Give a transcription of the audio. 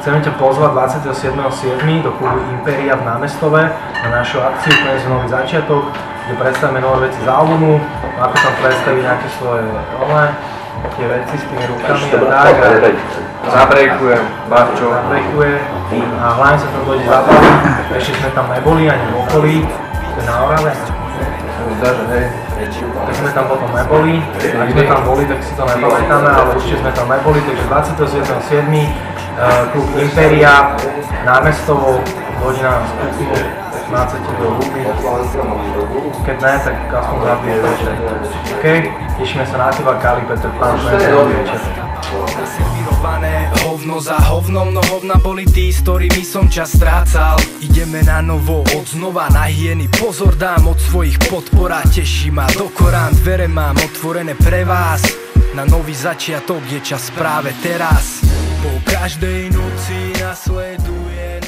Chceme ťa pozvať 27.7. do klubu Imperia v Námestove na našu akciu Koniec nový začiatok, kde predstavíme nové veci z albumu, ako tam predstaviť nejaké svoje tie veci s tými rukami a tak. Zabrejkujem, Barčo. Zabrejkuje a hlavne sa tam dojde zabaviť. Ešte sme tam neboli ani v okolí, to je na Orave. Tak sme tam potom neboli, ak sme tam boli, tak si to nepamätáme, ale určite sme tam neboli, takže 27.7. klub Imperia, Námestovo, hodina nás kúknú, máte do hudby, keď ne, tak aspoň zabije večer. OK? Tešíme sa na teba, Kali, Peter Pan, večer. Hovno za hovnom, no hovna boli tí, s ktorými som čas strácal. Ideme na novo, od znova na hyeny. Pozor dám od svojich podpor a teší ma. Do Korán dvere mám otvorené pre vás. Na nový začiatok je čas práve teraz. Po každej noci nasleduje